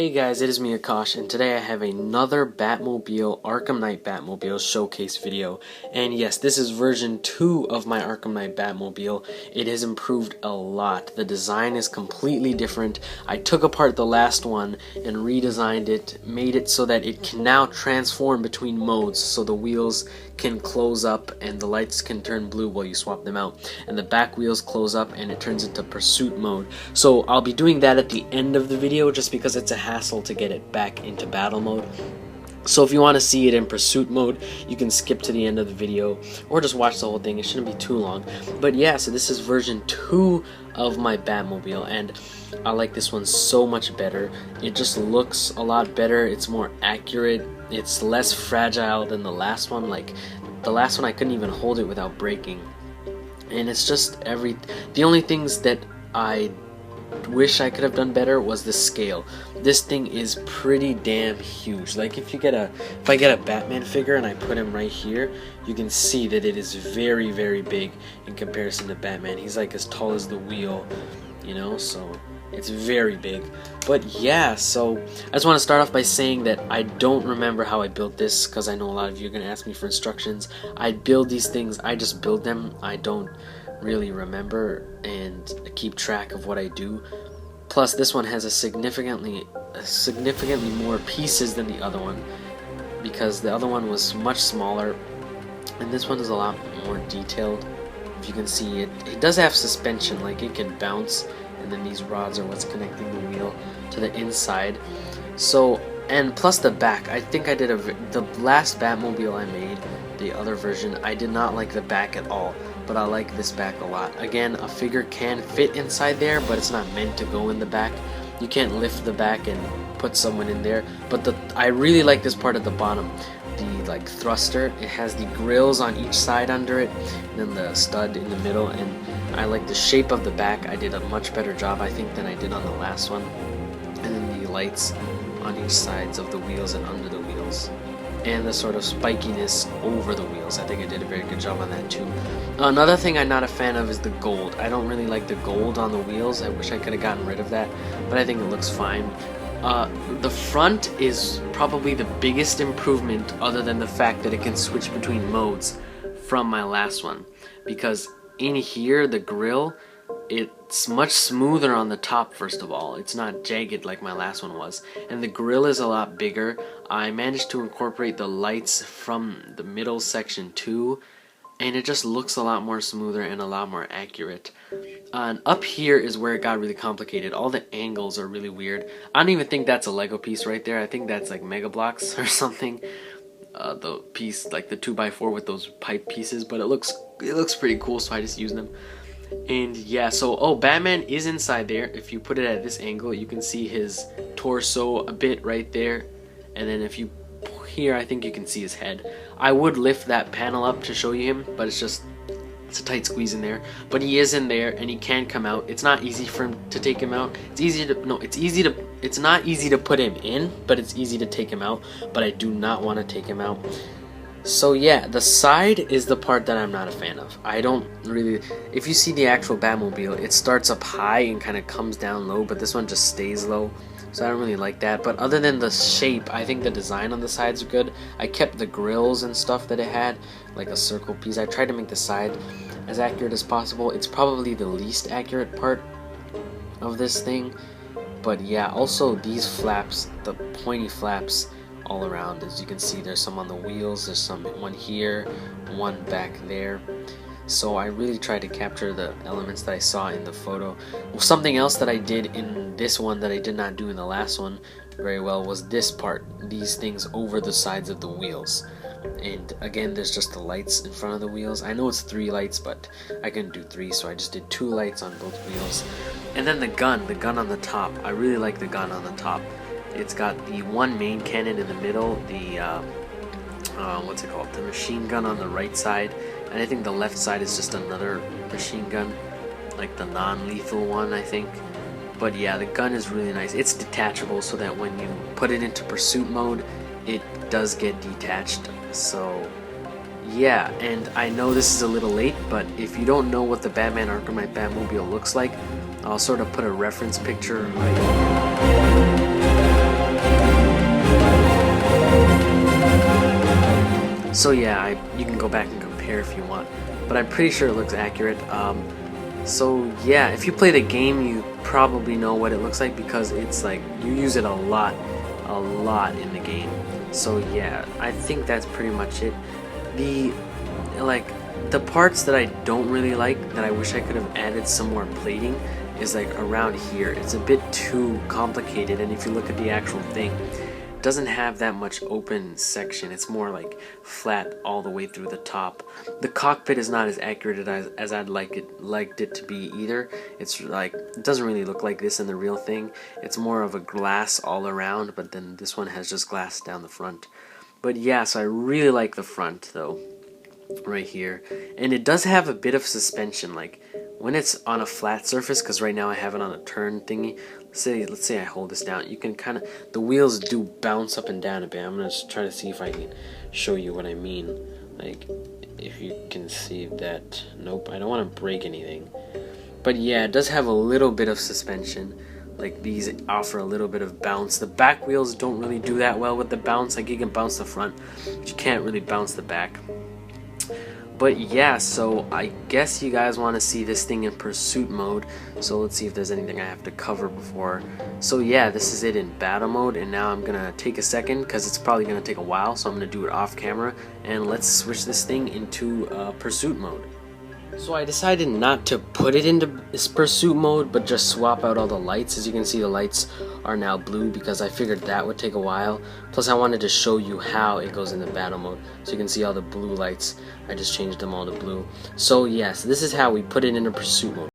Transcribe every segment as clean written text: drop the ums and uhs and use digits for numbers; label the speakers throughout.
Speaker 1: Hey guys, it is me Akash, and today I have another Batmobile, Arkham Knight Batmobile showcase video. And yes, this is version 2 of my Arkham Knight Batmobile. It has improved a lot. The design is completely different. I took apart the last one and redesigned it, made it so that it can now transform between modes, so the wheels can close up and the lights can turn blue while you swap them out, and the back wheels close up and it turns into pursuit mode. So I'll be doing that at the end of the video just because it's a hassle to get it back into battle mode. So if you want to see it in pursuit mode, you can skip to the end of the video or just watch the whole thing. It shouldn't be too long. But yeah, so this is version 2 of my Batmobile, and I like this one so much better. It just looks a lot better. It's more accurate. It's less fragile than the last one. Like the last one, I couldn't even hold it without breaking. And it's just the only things that I wish I could have done better was the scale. This thing is pretty damn huge. Like if I get a Batman figure and I put him right here, you can see that it is very, very big in comparison to Batman. He's like as tall as the wheel, you know, so it's very big. But yeah, so I just want to start off by saying that I don't remember how I built this, because I know a lot of you are going to ask me for instructions. I build these things, I just build them. I don't really remember and keep track of what I do. Plus this one has a significantly more pieces than the other one, because the other one was much smaller and this one is a lot more detailed. If you can see, it does have suspension, like it can bounce, and then these rods are what's connecting the wheel to the inside. So, and plus the back, I think I did the last Batmobile I made, the other version, I did not like the back at all, but I like this back a lot. Again, a figure can fit inside there, but it's not meant to go in the back. You can't lift the back and put someone in there. But I really like this part at the bottom, the like thruster. It has the grills on each side under it, and then the stud in the middle, and I like the shape of the back. I did a much better job, I think, than I did on the last one. And then the lights on each sides of the wheels and under the wheels, and the sort of spikiness over the wheels. I think I did a very good job on that too. Another thing I'm not a fan of is the gold. I don't really like the gold on the wheels. I wish I could have gotten rid of that, but I think it looks fine. The front is probably the biggest improvement, other than the fact that it can switch between modes from my last one, because in here the grille, it's much smoother on the top. First of all, it's not jagged like my last one was, and the grille is a lot bigger. I managed to incorporate the lights from the middle section too, and it just looks a lot more smoother and a lot more accurate. And up here is where it got really complicated. All the angles are really weird. I don't even think that's a Lego piece right there. I think that's like Mega Blocks or something. The piece, like the 2x4 with those pipe pieces, but it looks pretty cool, so I just use them. And yeah, so Batman is inside there. If you put it at this angle, you can see his torso a bit right there, and then if you here, I think you can see his head. I would lift that panel up to show you him, but it's a tight squeeze in there. But he is in there and he can come out. It's not easy for him to take him out. It's not easy to put him in, but it's easy to take him out. But I do not want to take him out. So yeah, the side is the part that I'm not a fan of. I don't really, if you see the actual Batmobile, it starts up high and kind of comes down low, but this one just stays low. So I don't really like that. But other than the shape, I think the design on the sides are good. I kept the grills and stuff that it had, like a circle piece. I tried to make the side as accurate as possible. It's probably the least accurate part of this thing. But yeah, also these flaps, the pointy flaps all around. As you can see, there's some on the wheels, there's one here, one back there. So I really tried to capture the elements that I saw in the photo. Well, something else that I did in this one that I did not do in the last one very well was this part, these things over the sides of the wheels. And again, there's just the lights in front of the wheels. I know it's 3 lights, but I couldn't do 3, so I just did 2 lights on both wheels. And then the gun on the top. I really like the gun on the top. It's got the one main cannon in the middle, the what's it called, the machine gun on the right side, and I think the left side is just another machine gun, like the non-lethal one, I think. But yeah, the gun is really nice. It's detachable, so that when you put it into pursuit mode, it does get detached. So yeah, and I know this is a little late, but if you don't know what the Batman Arkham Knight Batmobile looks like, I'll sort of put a reference picture right here. So yeah, you can go back and compare if you want, but I'm pretty sure it looks accurate. So yeah, if you play the game, you probably know what it looks like because it's like you use it a lot in the game. So yeah, I think that's pretty much it. The parts that I don't really like, that I wish I could have added some more plating, is like around here. It's a bit too complicated, and if you look at the actual thing, it doesn't have that much open section. It's more like flat all the way through the top. The cockpit is not as accurate as I'd liked it to be either. It's like, it doesn't really look like this in the real thing. It's more of a glass all around, but then this one has just glass down the front. But yeah, so I really like the front though, right here. And it does have a bit of suspension, like when it's on a flat surface, because right now I have it on a turn thingy. Let's say I hold this down, you can kind of, the wheels do bounce up and down a bit. I'm gonna just try to see if I can show you what I mean. Like, if you can see that. Nope, I don't want to break anything. But yeah, it does have a little bit of suspension. Like, these offer a little bit of bounce. The back wheels don't really do that well with the bounce. Like, you can bounce the front, but you can't really bounce the back. But yeah, so I guess you guys want to see this thing in pursuit mode. So let's see if there's anything I have to cover before. So yeah, this is it in battle mode, and now I'm gonna take a second because it's probably gonna take a while, so I'm gonna do it off camera, and let's switch this thing into pursuit mode. So I decided not to put it into this pursuit mode, but just swap out all the lights. As you can see, the lights are now blue because I figured that would take a while. Plus I wanted to show you how it goes into battle mode. So you can see all the blue lights. I just changed them all to blue. So yes, this is how we put it into pursuit mode.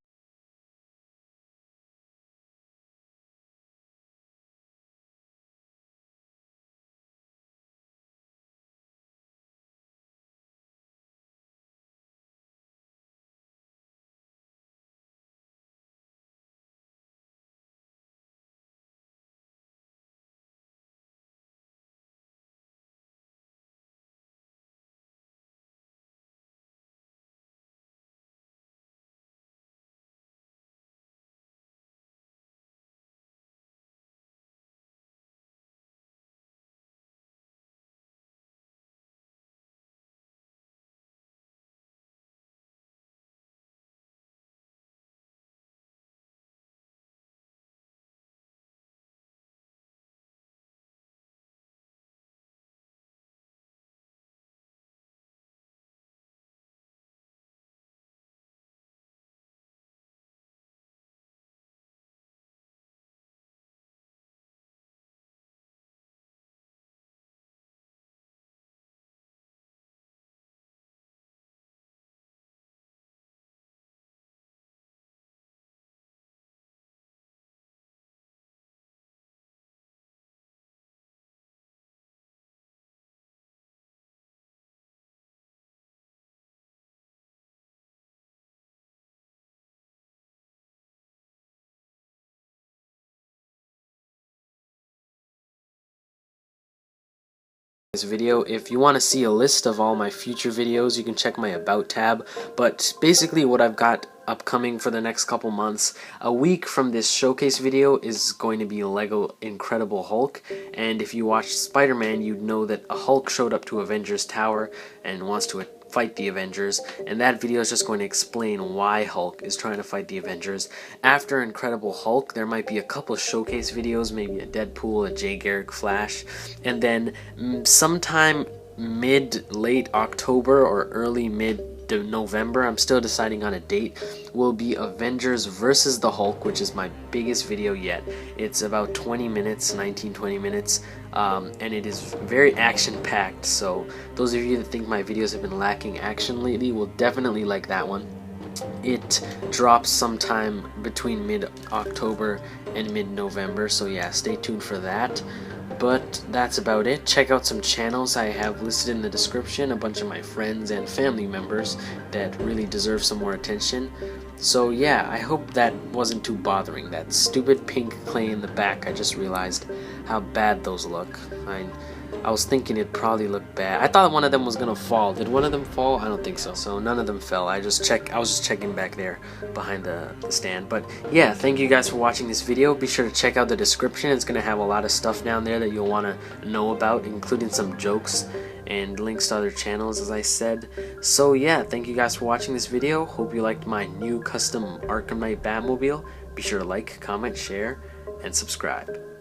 Speaker 1: This video. If you want to see a list of all my future videos, you can check my about tab. But basically what I've got upcoming for the next couple months, a week from this showcase video is going to be Lego Incredible Hulk, and if you watched Spider-Man, you'd know that a Hulk showed up to Avengers Tower and wants to fight the Avengers, and that video is just going to explain why Hulk is trying to fight the Avengers. After Incredible Hulk, there might be a couple showcase videos, maybe a Deadpool, a Jay Garrick Flash, and then sometime late October or early mid-November, I'm still deciding on a date, will be Avengers versus the Hulk, which is my biggest video yet. It's about 20 minutes, 19-20 minutes, and it is very action-packed, so those of you that think my videos have been lacking action lately will definitely like that one. It drops sometime between mid-October and mid-November, so yeah, stay tuned for that. But that's about it. Check out some channels I have listed in the description, a bunch of my friends and family members that really deserve some more attention. So yeah, I hope that wasn't too bothering. That stupid pink clay in the back, I just realized how bad those look. I was thinking it'd probably look bad. I thought one of them was gonna fall. Did one of them fall? I don't think so. So none of them fell. I was just checking back there behind the stand. But yeah, thank you guys for watching this video. Be sure to check out the description. It's gonna have a lot of stuff down there that you'll want to know about, including some jokes. and links to other channels, as I said. So yeah, thank you guys for watching this video. Hope you liked my new custom Arkham Knight Batmobile. Be sure to like, comment, share, and subscribe.